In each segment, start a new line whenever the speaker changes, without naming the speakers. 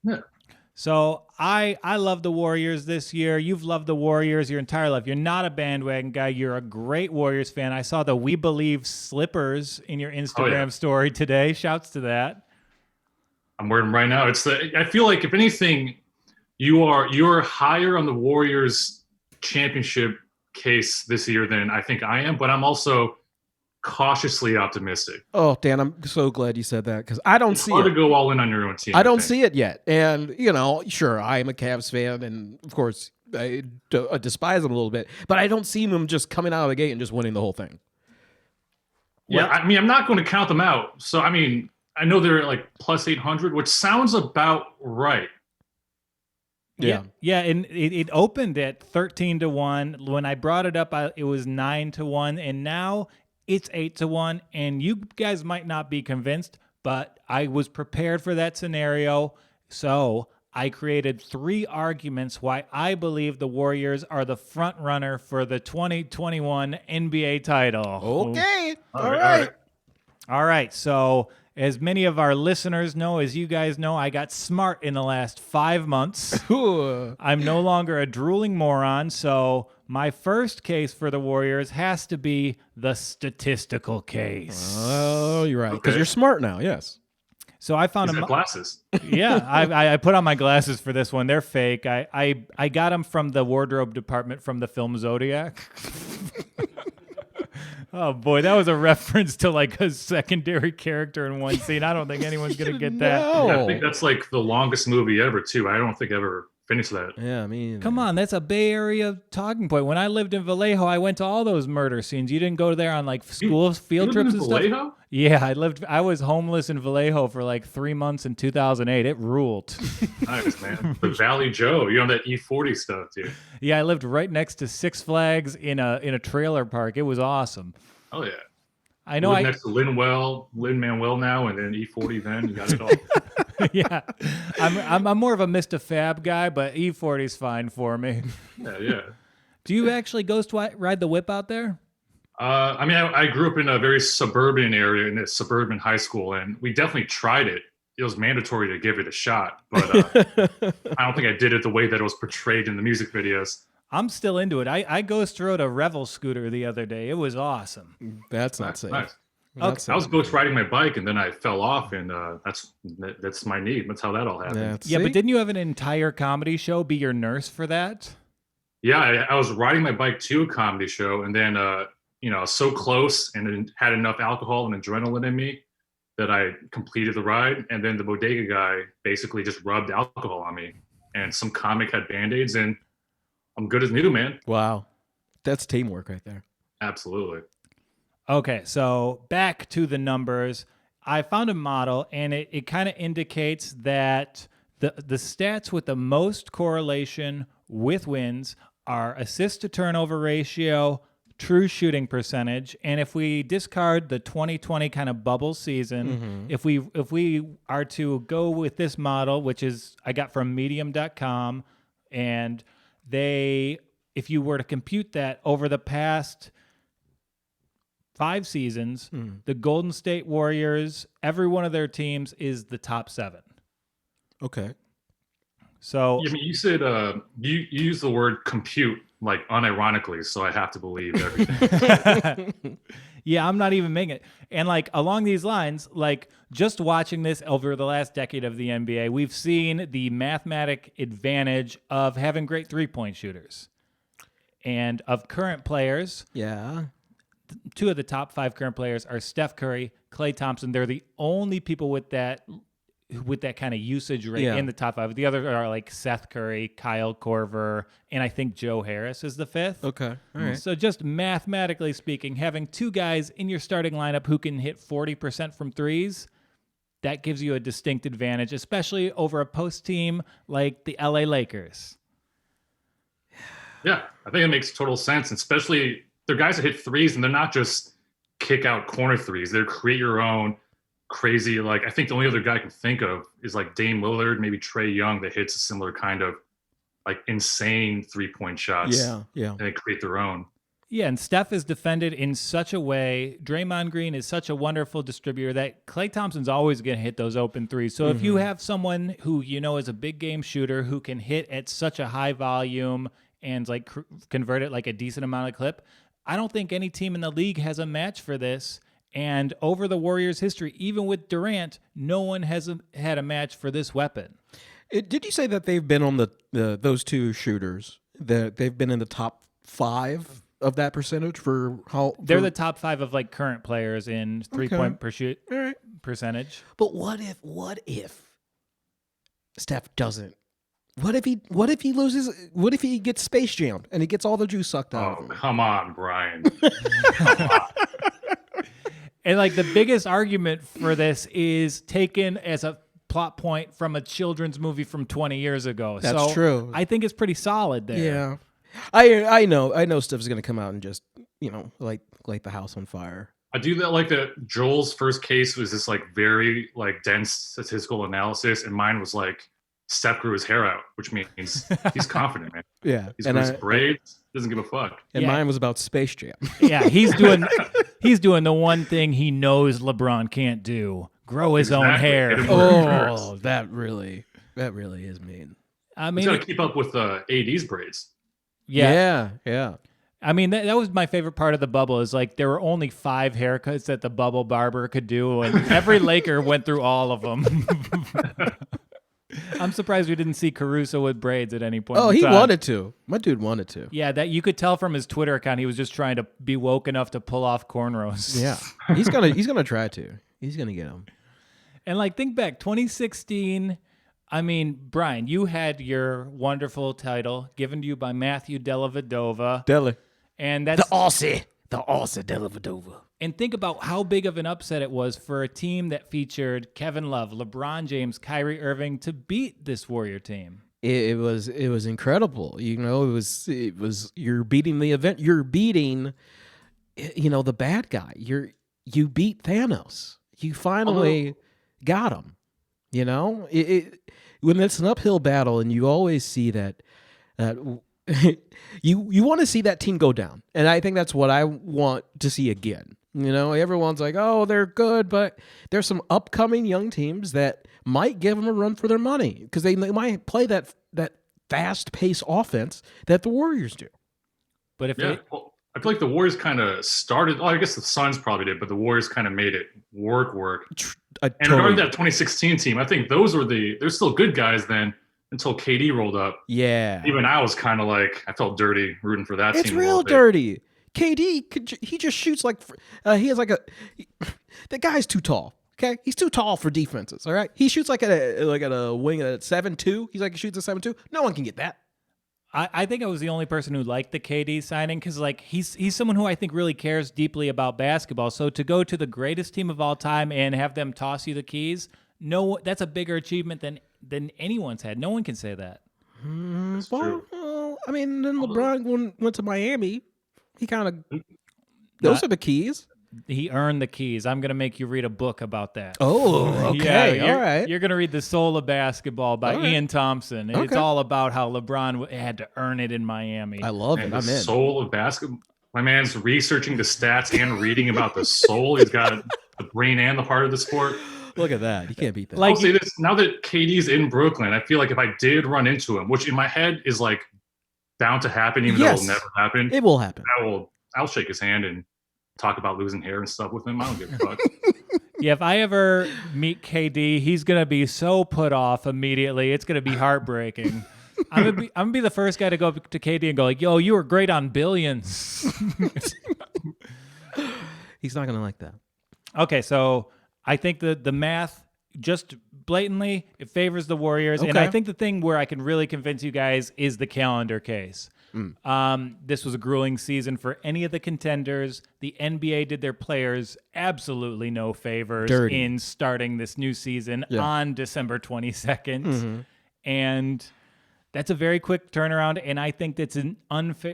Yeah.
So I love the Warriors this year. You've loved the Warriors your entire life. You're not a bandwagon guy. You're a great Warriors fan. I saw the We Believe slippers in your
Oh yeah.
Instagram story today. Shouts to that.
I'm wearing them right now. I feel like if anything, you're higher on the Warriors championship case this year than I think I am, but I'm also cautiously optimistic.
Oh, Dan, I'm so glad you said that because I don't
It's
see
hard to
it.
go all in on your own team,
I
I
don't
think.
see it yet. And, sure, I am a Cavs fan, and of course, I despise them a little bit, but I don't see them just coming out of the gate and just winning the whole thing.
Yeah,
What?
I mean, I'm not going to count them out. So, I mean, I know they're like plus 800, which sounds about right.
Yeah,
Yeah.
yeah, and it opened at 13-1. When I brought it up, it was 9-1, and now it's 8-1. And you guys might not be convinced, but I was prepared for that scenario. So I created 3 arguments why I believe the Warriors are the front runner for the 2021 NBA title.
Okay.
All
All
right, all right.
right.
All right. So, as many of our listeners know, as you guys know, I got smart in the last 5 months.
Ooh.
I'm no longer a drooling moron. So, my first case for the Warriors has to be the statistical case.
Oh, you're right. Because
Okay.
you're smart now. Yes.
So, I found
He's got
a.
glasses.
Yeah, I put on my glasses for this one. They're fake. I got them from the wardrobe department from the film Zodiac. Oh boy, that was a reference to like a secondary character in one scene. I don't think anyone's gonna get that.
I think
No.
that's like the longest movie ever, too. I don't think I ever finished that.
Yeah, I mean,
Come on, that's a Bay Area talking point. When I lived in Vallejo, I went to all those murder scenes. You didn't go there on like school
You
field
live in
trips and stuff?
Vallejo?
Yeah, I was homeless in Vallejo for like 3 months in 2008. It ruled.
Nice, man. The Valley Joe. You know that E40 stuff, dude.
Yeah, I lived right next to Six Flags in a trailer park. It was awesome.
Oh, yeah.
I
You
know
live
I
next to Lin Manuel now, and then E40 then. You got it all.
yeah. I'm more of a Mr. Fab guy, but E40 is fine for me.
Yeah, yeah.
Do you actually ride the whip out there?
I mean, I grew up in a very suburban area in a suburban high school, and we definitely tried it. It was mandatory to give it a shot, but I don't think I did it the way that it was portrayed in the music videos.
I'm still into it. I ghost rode a Revel scooter the other day. It was awesome.
that's not
Nice,
safe.
nice.
That's
I was
not-
ghost riding my bike, and then I fell off, and that's my need. That's how that all happened.
Yeah,
see?
but didn't you have an entire comedy show be your nurse for that?
Yeah, I was riding my bike to a comedy show, and then so close, and then had enough alcohol and adrenaline in me that I completed the ride. And then the bodega guy basically just rubbed alcohol on me, and some comic had band-aids, and I'm good as new, man.
Wow. That's teamwork right there.
Absolutely.
Okay, so back to the numbers. I found a model, and it kind of indicates that the stats with the most correlation with wins are assist to turnover ratio, true shooting percentage, and if we discard the 2020 kind of bubble season, if we are to go with this model, which is I got from medium.com, and if you were to compute that over the past 5 seasons, the Golden State Warriors, every one of their teams is the top 7.
Okay.
So
I mean, you said you use the word compute like unironically, so I have to believe everything.
yeah, I'm not even making it. And like along these lines, like just watching this over the last decade of the NBA, we've seen the mathematic advantage of having great 3-point shooters. And of current players,
Yeah.
2 of the top 5 current players are Steph Curry, Klay Thompson. They're the only people with that kind of usage rate
Yeah.
in the top 5. The others are like Seth Curry, Kyle Korver, and I think Joe Harris is the 5th.
Okay. All right.
So just mathematically speaking, having 2 guys in your starting lineup who can hit 40% from threes, that gives you a distinct advantage, especially over a post team like the LA Lakers.
Yeah, I think it makes total sense, especially they're guys that hit threes, and they're not just kick out corner threes. They're create your own crazy. Like I think the only other guy I can think of is like Dame Lillard, maybe Trae Young, that hits a similar kind of like insane 3-point shots.
Yeah. Yeah.
And they create their own.
Yeah, and Steph is defended in such a way. Draymond Green is such a wonderful distributor that Klay Thompson's always going to hit those open threes. So if you have someone who you know is a big game shooter who can hit at such a high volume and like convert it like a decent amount of clip, I don't think any team in the league has a match for this. And over the Warriors' history, even with Durant, no one has had a match for this weapon.
Did you say that they've been on those two shooters? That they've been in the top 5 of that percentage for how
They're the top 5 of like current players in 3-point per shoot
All right.
percentage.
But what if Steph doesn't? What if he loses? What if he gets space jammed and he gets all the juice sucked out
Oh,
of him?
come on, Brian.
And like the biggest argument for this is taken as a plot point from a children's movie from 20 years ago.
That's
so
true.
I think it's pretty solid there.
Yeah, I know Steph's gonna come out and just light the house on fire.
I do that like that. Joel's first case was this like very like dense statistical analysis, and mine was like Steph grew his hair out, which means he's confident, man.
Yeah,
He's grew his braids, doesn't give a fuck.
and
Yeah.
mine was about Space Jam.
Yeah, he's doing the one thing he knows LeBron can't do: grow his own
Exactly.
hair.
Hit him
Oh, that really is mean.
I
He's
mean,
got to keep up with AD's braids.
yeah.
Yeah.
I mean, that was my favorite part of the bubble is like there were only 5 haircuts that the bubble barber could do, and every Laker went through all of them. I'm surprised we didn't see Caruso with braids at any point.
Oh,
in
he
time.
wanted to. My dude wanted to.
Yeah, that you could tell from his Twitter account. He was just trying to be woke enough to pull off cornrows.
Yeah, he's gonna try to. He's gonna get him.
And like, think back, 2016. I mean, Brian, you had your wonderful title given to you by Matthew Dellavedova,
Deli.
and that's
Aussie Dellavedova.
And think about how big of an upset it was for a team that featured Kevin Love, LeBron James, Kyrie Irving to beat this Warrior team.
It was incredible. It was you're beating the event. You're beating the bad guy. You beat Thanos. You finally got him. When it's an uphill battle, and you always see that you want to see that team go down, and I think that's what I want to see again. Everyone's like, oh, they're good, but there's some upcoming young teams that might give them a run for their money because they might play that fast-paced offense that the Warriors do.
But if
Yeah, well, I feel like the Warriors kind of started. Oh, I guess the Suns probably did, but the Warriors kind of made it work. And regarding that 2016 team, I think they're still good guys then until KD rolled up.
Yeah,
Even I was kind of like, I felt dirty rooting for that team.
it's
a
real
little bit.
dirty. KD, he just shoots like he has like the guy's too tall. Okay, he's too tall for defenses. All right, he shoots like at a wing at 7'2". He's like he shoots at 7'2". No one can get that.
I think I was the only person who liked the KD signing because like he's someone who I think really cares deeply about basketball. So to go to the greatest team of all time and have them toss you the keys, that's a bigger achievement than anyone's had. No one can say that.
That's true.
Well, I mean, then LeBron went to Miami. He kind of those are the keys.
He earned the keys. I'm going to make you read a book about that.
Oh, okay,
Yeah,
all right.
You're going to read The Soul of Basketball by
All right.
Ian Thompson. It's
Okay.
all about how LeBron had to earn it in Miami.
I love
And
it. I'm
the
in.
soul of basketball. My man's researching the stats and reading about the soul. He's got the brain and the heart of the sport.
Look at that. You can't beat that.
Like-
I'll say this: now that KD's in Brooklyn, I feel like if I did run into him, which in my head is like bound to happen, even though
Yes.
it'll never happen,
It will happen.
I'll shake his hand and talk about losing hair and stuff with him. I don't give a fuck.
Yeah, if I ever meet KD, he's going to be so put off immediately. It's going to be heartbreaking. I'm gonna be the first guy to go up to KD and go like, "Yo, you were great on Billions."
He's not gonna like that.
Okay, so I think the math just blatantly it favors the Warriors, and
Okay.
I think the thing where I can really convince you guys is the calendar case. This was a grueling season for any of the contenders. The NBA did their players absolutely no favors
Dirty.
in starting this new season
Yeah.
on December 22nd, and that's a very quick turnaround. And I think that's an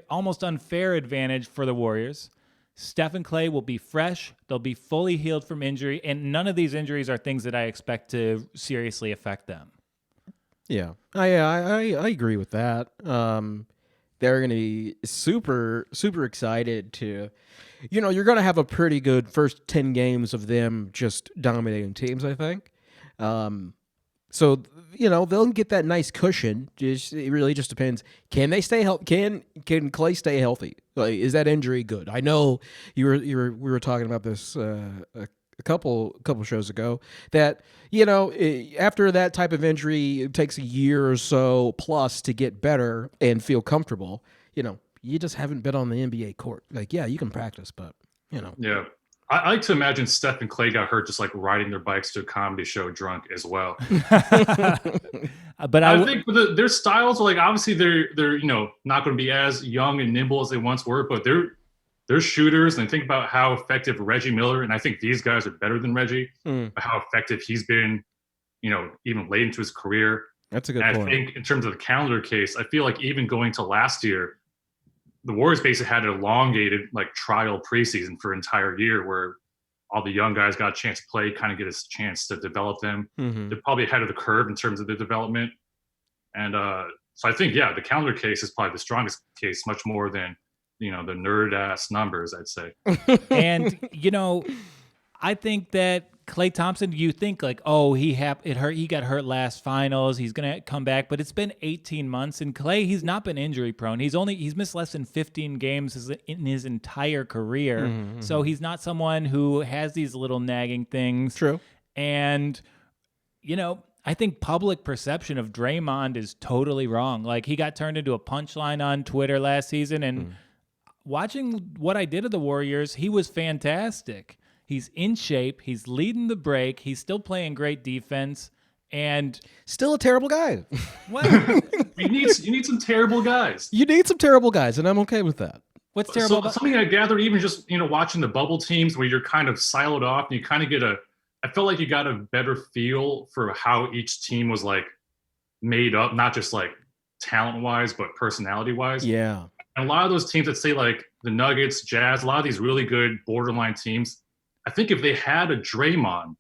almost unfair advantage for the Warriors. Steph and Klay will be fresh. They'll be fully healed from injury, and none of these injuries are things that I expect to seriously affect them.
Yeah, I agree with that. they're going to be super, super excited to, you're going to have a pretty good first 10 games of them just dominating teams, I think. So, they'll get that nice cushion. It really just depends. Can they stay healthy? Can Clay stay healthy? Like, is that injury good? I know we were talking about this a couple shows ago that after that type of injury, it takes a year or so plus to get better and feel comfortable. You just haven't been on the NBA court. Like, yeah, you can practice, but
Yeah. I like to imagine Steph and Clay got hurt just like riding their bikes to a comedy show drunk as well.
But
I think their styles are like, obviously they're not going to be as young and nimble as they once were, but they're shooters. And think about how effective Reggie Miller, and I think these guys are better than Reggie, how effective he's been, even late into his career.
That's a good
point.
point.
I think in terms of the calendar case, I feel like even going to last year, the Warriors basically had an elongated trial preseason for an entire year where all the young guys got a chance to play, kind of get a chance to develop them.
Mm-hmm.
They're probably ahead of the curve in terms of their development. And so I think, the calendar case is probably the strongest case, much more than, the nerd ass numbers, I'd say.
And, I think that Klay Thompson, you think like, oh, he got hurt last finals, he's gonna come back, but it's been 18 months, and Klay, he's not been injury prone. He's missed less than 15 games in his entire career,
Mm-hmm.
so he's not someone who has these little nagging things.
True.
And I think public perception of Draymond is totally wrong. Like, he got turned into a punchline on Twitter last season, and watching what I did of the Warriors, he was fantastic. He's in shape. He's leading the break. He's still playing great defense, and
still a terrible guy.
Well,
you need some terrible guys.
You need some terrible guys, and I'm okay with that.
What's terrible about
something I gathered, even just watching the bubble teams where you're kind of siloed off, and you kind of get I felt like you got a better feel for how each team was made up, not just talent wise, but personality wise.
Yeah.
And a lot of those teams that say the Nuggets, Jazz, a lot of these really good borderline teams, I think if they had a Draymond,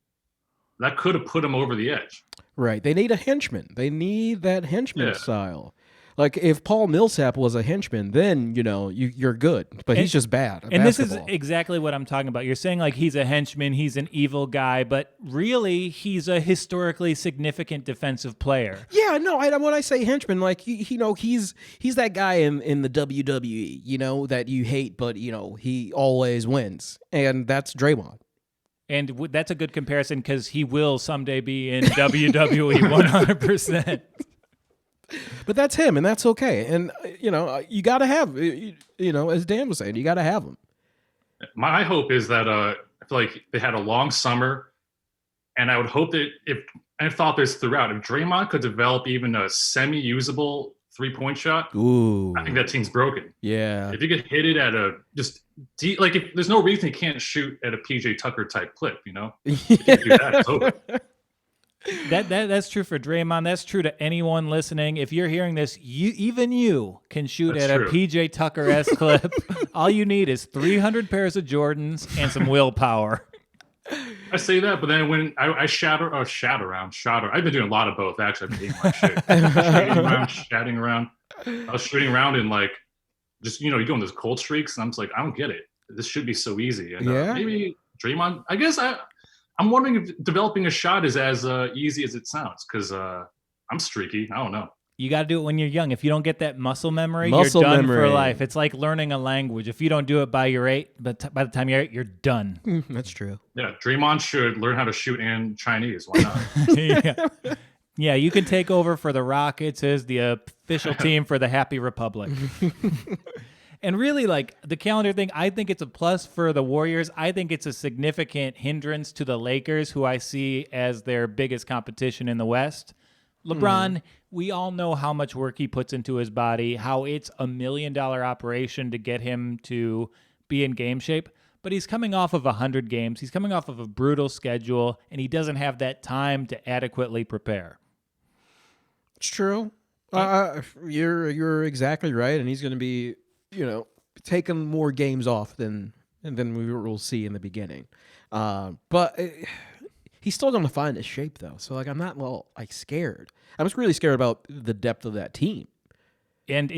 that could have put them over the edge.
Right. They need a henchman. They need that henchman style. Like, if Paul Millsap was a henchman, then, you're good. But he's just bad at
and
basketball.
This is exactly what I'm talking about. You're saying, he's a henchman, he's an evil guy, but really, he's a historically significant defensive player.
Yeah, no, when I say henchman, he's that guy in the WWE, that you hate, but, he always wins. And that's Draymond.
And that's a good comparison because he will someday be in WWE 100%.
But that's him, and that's okay. And, you got to have, as Dan was saying, you got to have him.
My hope is that I feel like they had a long summer, and I would hope that I've thought this throughout, if Draymond could develop even a semi-usable three-point shot,
ooh,
I think that team's broken.
Yeah.
If you could hit it at if there's no reason he can't shoot at a PJ Tucker type clip, If you can do that, it's over.
That's true for Draymond. That's true to anyone listening. If you're hearing this, even you can shoot
That's
at
true.
a PJ Tucker-esque clip. All you need is 300 pairs of Jordans and some willpower.
I say that, but then when I shot around. I've been doing a lot of both, actually. I've been eating my shit. Shooting around. I was shooting around in just, you go on those cold streaks, and I'm just like, I don't get it. This should be so easy. And maybe Draymond, I guess I'm wondering if developing a shot is as easy as it sounds, because I'm streaky. I don't know.
You got to do it when you're young. If you don't get that muscle memory, you're done for life. It's like learning a language. If you don't do it by your 8, but by the time you're 8, you're done.
That's true.
Yeah, Draymond should learn how to shoot in Chinese. Why not?
Yeah, you can take over for the Rockets as the official team for the Happy Republic. And really, the calendar thing, I think it's a plus for the Warriors. I think it's a significant hindrance to the Lakers, who I see as their biggest competition in the West. LeBron, we all know how much work he puts into his body, how it's $1 million operation to get him to be in game shape. But he's coming off of 100 games. He's coming off of a brutal schedule, and he doesn't have that time to adequately prepare.
It's true. You're exactly right, and he's going to be, taking more games off than we will see in the beginning. But he's still going to find his shape, though. So, I'm not, scared. I'm just really scared about the depth of that team.
And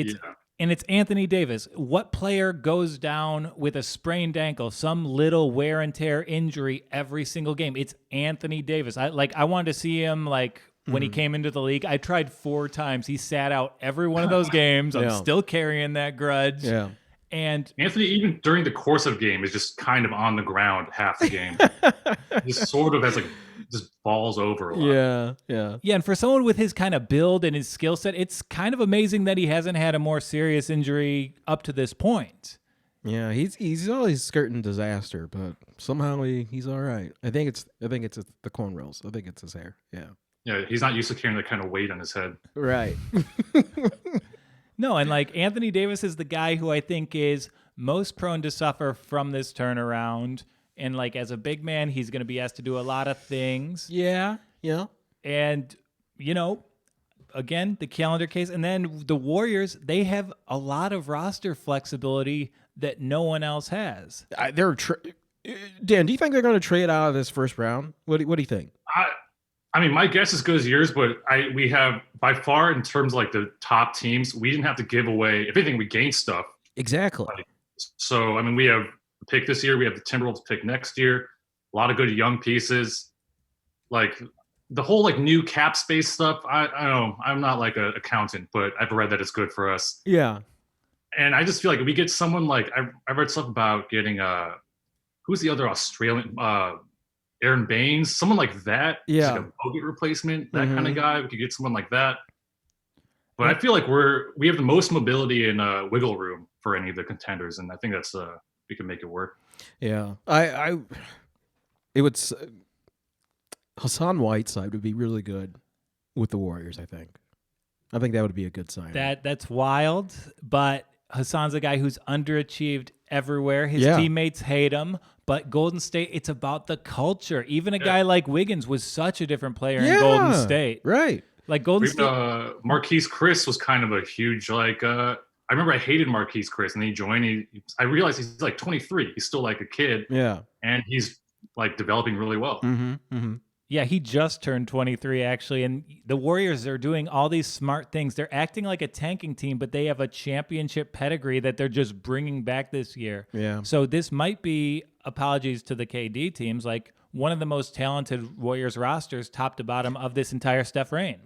And it's Anthony Davis. What player goes down with a sprained ankle, some little wear and tear injury every single game? It's Anthony Davis. I wanted to see him like when he came into the league. I tried 4 times. He sat out every one of those games. I'm still carrying that grudge.
Yeah.
And
Anthony, even during the course of game, is just kind of on the ground half the game. Just sort of has like just falls over a lot.
Yeah.
and for someone with his kind of build and his skill set, it's kind of amazing that he hasn't had a more serious injury up to this point.
Yeah, he's always skirting disaster, but somehow he's all right. I think it's the cornrows. I think it's his hair. Yeah.
Yeah, he's not used to carrying that kind of weight on his head.
Right.
No, and like Anthony Davis is the guy who I think is most prone to suffer from this turnaround. And like as a big man, he's going to be asked to do a lot of things.
Yeah.
And, again, the calendar case. And then the Warriors, they have a lot of roster flexibility that no one else has.
Dan, do you think they're going to trade out of this first round? What do you think?
I mean, my guess is good as yours, but we have by far in terms of like the top teams, we didn't have to give away. If anything, we gained stuff.
Exactly.
So I mean, we have the pick this year. We have the Timberwolves pick next year. A lot of good young pieces. Like the whole like new cap space stuff. I don't know. I'm not like an accountant, but I've read that it's good for us.
Yeah.
And I just feel like if we get someone like I read stuff about getting who's the other Australian Aaron Baines, someone like that.
Yeah.
Like a Bogut replacement, that kind of guy. We could get someone like that. But I feel like we have the most mobility and wiggle room for any of the contenders, and I think that's we can make it work.
Yeah. Hassan Whiteside would be really good with the Warriors, I think that would be a good sign.
That's wild, but Hassan's a guy who's underachieved everywhere. His teammates hate him, but Golden State, it's about the culture. Even a guy like Wiggins was such a different player in Golden State.
Right.
Like Golden State.
Marquise Chris was kind of a huge like. I remember I hated Marquise Chris, and then he joined. I realized he's like 23. He's still like a kid.
Yeah.
And he's like developing really well.
Yeah, he just turned 23, actually. And the Warriors are doing all these smart things. They're acting like a tanking team, but they have a championship pedigree that they're just bringing back this year.
Yeah.
So this might be, apologies to the KD teams, like one of the most talented Warriors rosters, top to bottom, of this entire Steph reign.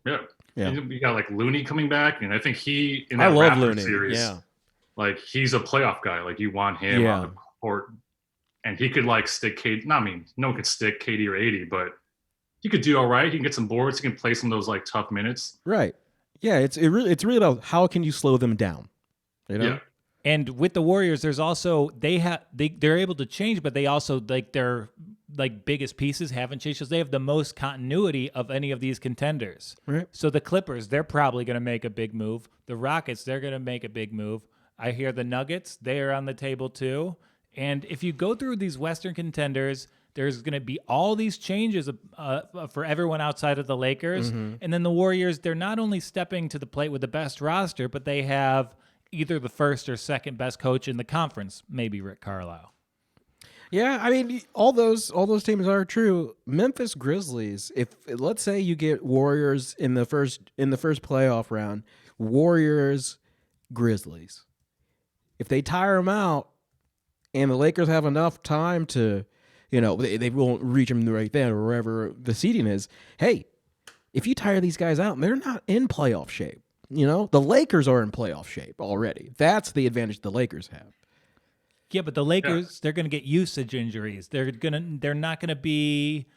Yeah. You got like Looney coming back, and I think he in
I
that
love
Raptors
Looney.
series,
Yeah.
like he's a playoff guy. Like you want him on the court. And he could like stick KD. No, I mean, no one could stick KD or 80, but he could do all right. He can get some boards. He can play some of those like tough minutes.
Right. Yeah. It's really about how can you slow them down. You know?
Yeah.
And with the Warriors, there's also they're able to change, but they also like their like biggest pieces haven't changed because they have the most continuity of any of these contenders.
Right.
So the Clippers, they're probably going to make a big move. The Rockets, they're going to make a big move. I hear the Nuggets, they are on the table too. And if you go through these Western contenders, there's going to be all these changes for everyone outside of the Lakers. And then the Warriors, they're not only stepping to the plate with the best roster, but they have either the first or second best coach in the conference, maybe Rick Carlisle.
Yeah, I mean, all those teams are true. Memphis Grizzlies, if let's say you get Warriors in the first playoff round, Warriors Grizzlies. If they tire them out, and the Lakers have enough time to, they won't reach them right then or wherever the seeding is. Hey, if you tire these guys out, they're not in playoff shape. The Lakers are in playoff shape already. That's the advantage the Lakers have.
Yeah, but the Lakers, they're going to get usage injuries. They're not going to be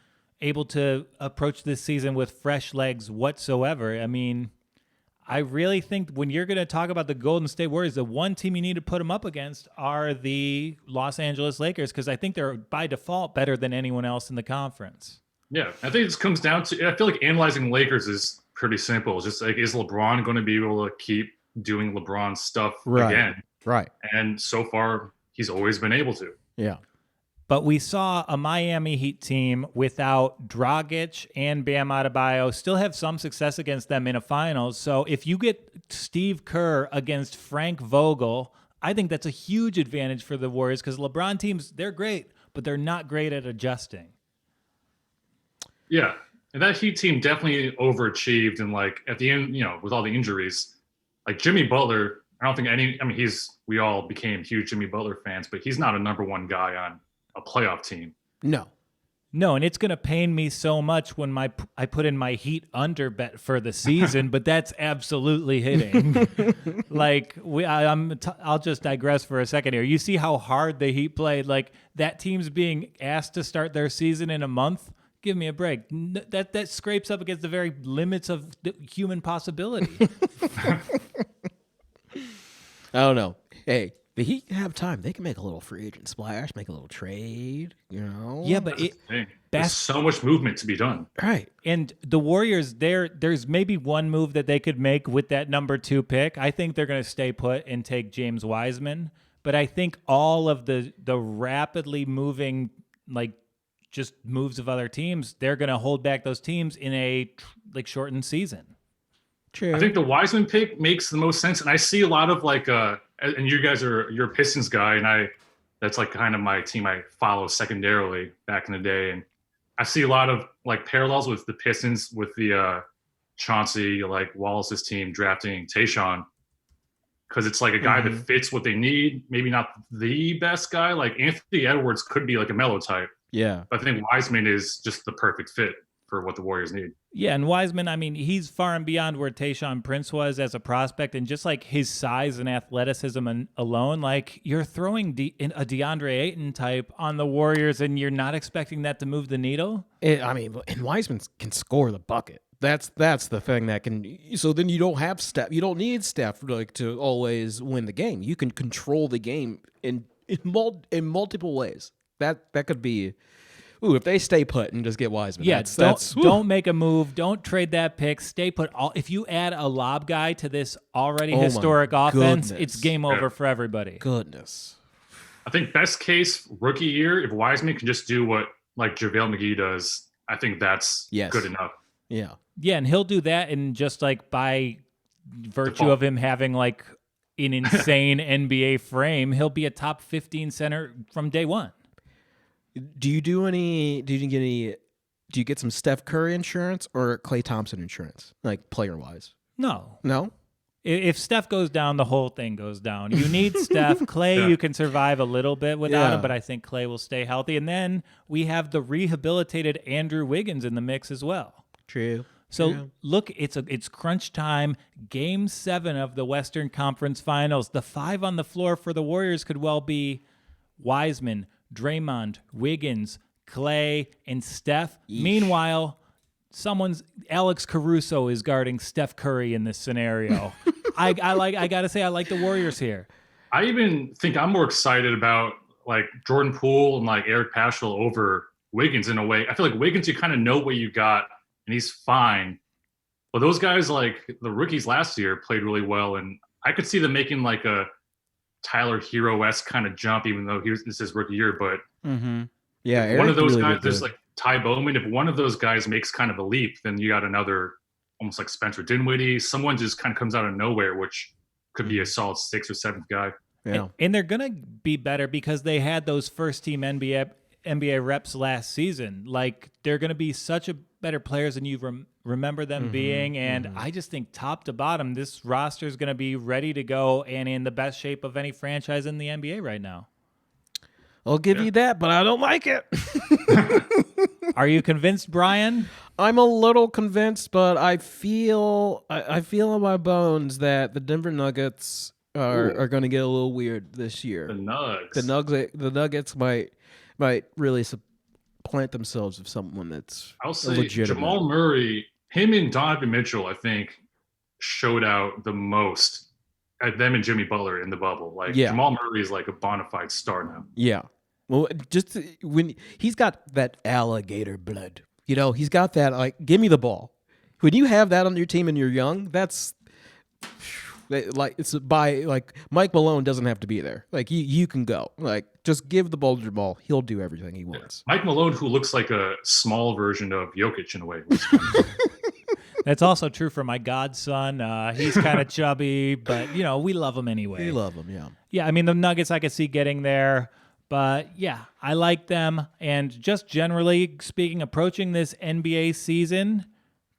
able to approach this season with fresh legs whatsoever. I mean, I really think when you're going to talk about the Golden State Warriors, the one team you need to put them up against are the Los Angeles Lakers because I think they're by default better than anyone else in the conference.
Yeah, I think this comes down to, I feel like analyzing Lakers is pretty simple. It's just like, is LeBron going to be able to keep doing LeBron stuff again?
Right.
And so far, he's always been able to.
Yeah.
But we saw a Miami Heat team without Dragic and Bam Adebayo still have some success against them in a finals. So if you get Steve Kerr against Frank Vogel, I think that's a huge advantage for the Warriors because LeBron teams, they're great, but they're not great at adjusting.
Yeah. And that Heat team definitely overachieved. And like at the end, with all the injuries, like Jimmy Butler. I don't think any. I mean, we all became huge Jimmy Butler fans, but he's not a number one guy on a playoff team.
No.
No, and it's going to pain me so much when I put in my Heat under bet for the season, but that's absolutely hitting. Like I'll just digress for a second here. You see how hard the Heat played. Like that team's being asked to start their season in a month. Give me a break. That scrapes up against the very limits of the human possibility.
I don't know. Hey, the Heat have time. They can make a little free agent splash, make a little trade, you know?
Yeah, but
There's so much movement to be done.
Right.
And the Warriors, there's maybe one move that they could make with that number 2 pick. I think they're going to stay put and take James Wiseman. But I think all of the rapidly moving, like, just moves of other teams, they're going to hold back those teams in a shortened season.
True.
I think the Wiseman pick makes the most sense, and I see a lot of and you guys you're a Pistons guy, and that's like kind of my team I follow secondarily back in the day, and I see a lot of like parallels with the Pistons with the Chauncey like Wallace's team drafting Tayshaun, because it's like a guy that fits what they need. Maybe not the best guy, like Anthony Edwards could be like a mellow type.
Yeah.
But I think Wiseman is just the perfect fit for what the Warriors need.
Yeah, and Wiseman, I mean, he's far and beyond where Tayshaun Prince was as a prospect, and just like his size and athleticism alone, like you're throwing a DeAndre Ayton type on the Warriors, and you're not expecting that to move the needle.
And Wiseman can score the bucket. That's the thing that can. So then you don't have Steph. You don't need Steph like to always win the game. You can control the game in multiple ways. That could be. Ooh, if they stay put and just get Wiseman,
yeah, don't make a move. Don't trade that pick. Stay put. If you add a lob guy to this already historic offense,
goodness.
it's game over for everybody.
Goodness.
I think best case rookie year, if Wiseman can just do what like JaVale McGee does, I think that's good enough.
Yeah.
Yeah, and he'll do that, and just like by virtue of him having like an insane NBA frame, he'll be a top 15 center from day one.
Do you get some Steph Curry insurance or Klay Thompson insurance, like player wise?
No.
If
Steph goes down, the whole thing goes down. You need Steph. Klay, you can survive a little bit without him, but I think Klay will stay healthy. And then we have the rehabilitated Andrew Wiggins in the mix as well.
True.
So look, it's crunch time. Game 7 of the Western Conference Finals. The 5 on the floor for the Warriors could well be Wiseman, Draymond, Wiggins, Klay, and Steph.
Yeesh.
Meanwhile, Alex Caruso is guarding Steph Curry in this scenario. I gotta say I like the Warriors here.
I even think I'm more excited about like Jordan Poole and like Eric Paschall over Wiggins in a way. I feel like Wiggins, you kind of know what you got and he's fine. But those guys, like the rookies last year, played really well, and I could see them making like a Tyler Hero-esque kind of jump, even though this is his rookie year. But
yeah,
one of those guys, there's like Ty Bowman. If one of those guys makes kind of a leap, then you got another, almost like Spencer Dinwiddie. Someone just kind of comes out of nowhere, which could be a solid 6th or 7th guy.
Yeah,
and they're gonna be better because they had those first team NBA reps last season. Like they're gonna be such a better players than you remember them being. And I just think top to bottom, this roster is going to be ready to go and in the best shape of any franchise in the NBA right now.
I'll give you that, but I don't like it.
Are you convinced, Brian?
I'm a little convinced, but I feel in my bones that the Denver Nuggets are going to get a little weird this year. The Nuggets might really plant themselves with someone that's
I'll say
legitimate.
Jamal Murray, him and Donovan Mitchell, I think, showed out the most at them and Jimmy Butler in the bubble. Like Jamal Murray is like a bona fide star now.
Yeah. Well, just when he's got that alligator blood, you know, he's got that like, give me the ball. When you have that on your team and you're young, that's like it's by like Mike Malone doesn't have to be there. Like you can go. Like just give the ball to Jamal. He'll do everything he wants.
Mike Malone, who looks like a small version of Jokic in a way.
That's also true for my godson. He's kind of chubby, but you know we love him anyway.
We love him, yeah.
Yeah, I mean the Nuggets I could see getting there, but yeah, I like them. And just generally speaking, approaching this NBA season,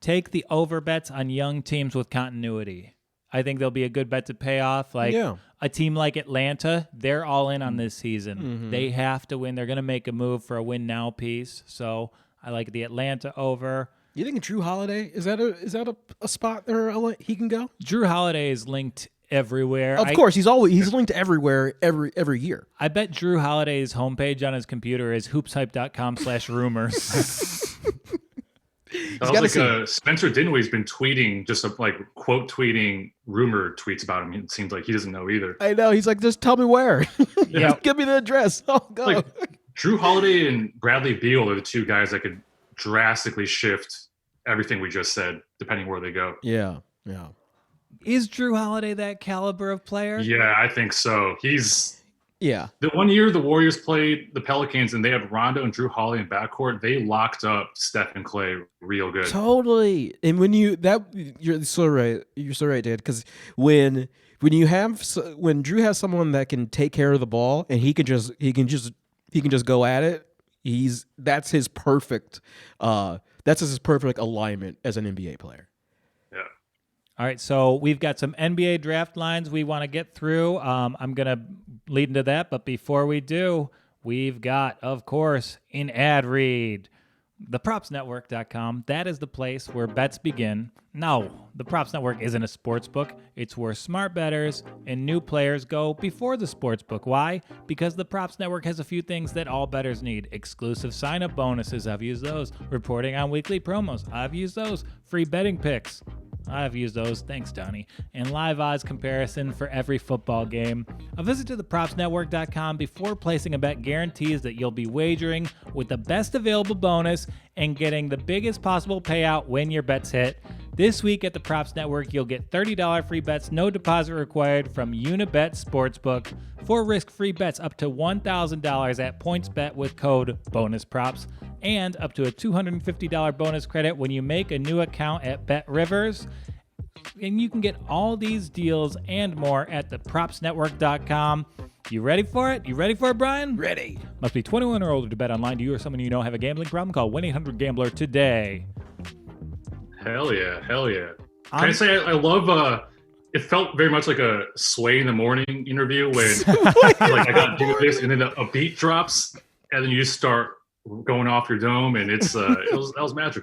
take the over bets on young teams with continuity. I think they'll be a good bet to pay off. Like
Yeah.
a team like Atlanta, they're all in on this season.
Mm-hmm.
They have to win. They're going to make a move for a win now piece. So I like the Atlanta over.
You think Drew Holiday is that a spot there he can go?
Drew Holiday is linked everywhere.
Of course, he's linked everywhere every year.
I bet Drew Holiday's homepage on his computer is hoopshype.com/rumors.
That was like Spencer Dinwiddie's been tweeting, just like quote tweeting rumor tweets about him. It seems like he doesn't know either.
I know. He's like, just tell me where.
Yeah.
Give me the address. I'll go.
Like Drew Holiday and Bradley Beal are the two guys that could drastically shift everything we just said, depending where they go.
Yeah.
Is Drew Holiday that caliber of player?
Yeah, I think so.
Yeah.
The one year the Warriors played the Pelicans and they had Rondo and Drew Holiday in backcourt, they locked up Steph and Clay real good.
Totally. And you're so right. You're so right, Dad. Because when Drew has someone that can take care of the ball and he can just go at it, that's his perfect alignment as an NBA player.
All right, so we've got some NBA draft lines we want to get through. I'm going to lead into that, but before we do, we've got, of course, an ad read. ThePropsNetwork.com, that is the place where bets begin. No, the Props Network isn't a sports book. It's where smart bettors and new players go before the sports book. Why? Because the Props Network has a few things that all bettors need. Exclusive sign-up bonuses, I've used those. Reporting on weekly promos, I've used those. Free betting picks, I've used those. Thanks, Donnie. And live odds comparison for every football game. A visit to thepropsnetwork.com before placing a bet guarantees that you'll be wagering with the best available bonus and getting the biggest possible payout when your bets hit. This week at the Props Network, you'll get $30 free bets, no deposit required from Unibet Sportsbook. 4 risk-free bets up to $1,000 at PointsBet with code BONUSPROPS. And up to a $250 bonus credit when you make a new account at BetRivers. And you can get all these deals and more at thepropsnetwork.com. You ready for it? You ready for it, Brian?
Ready.
Must be 21 or older to bet online. Do you or someone you know have a gambling problem? Call 1-800-GAMBLER today.
Hell yeah. Can I say I love it felt very much like a Sway in the Morning interview when like I gotta do this and then a beat drops and then you just start going off your dome and that was magical.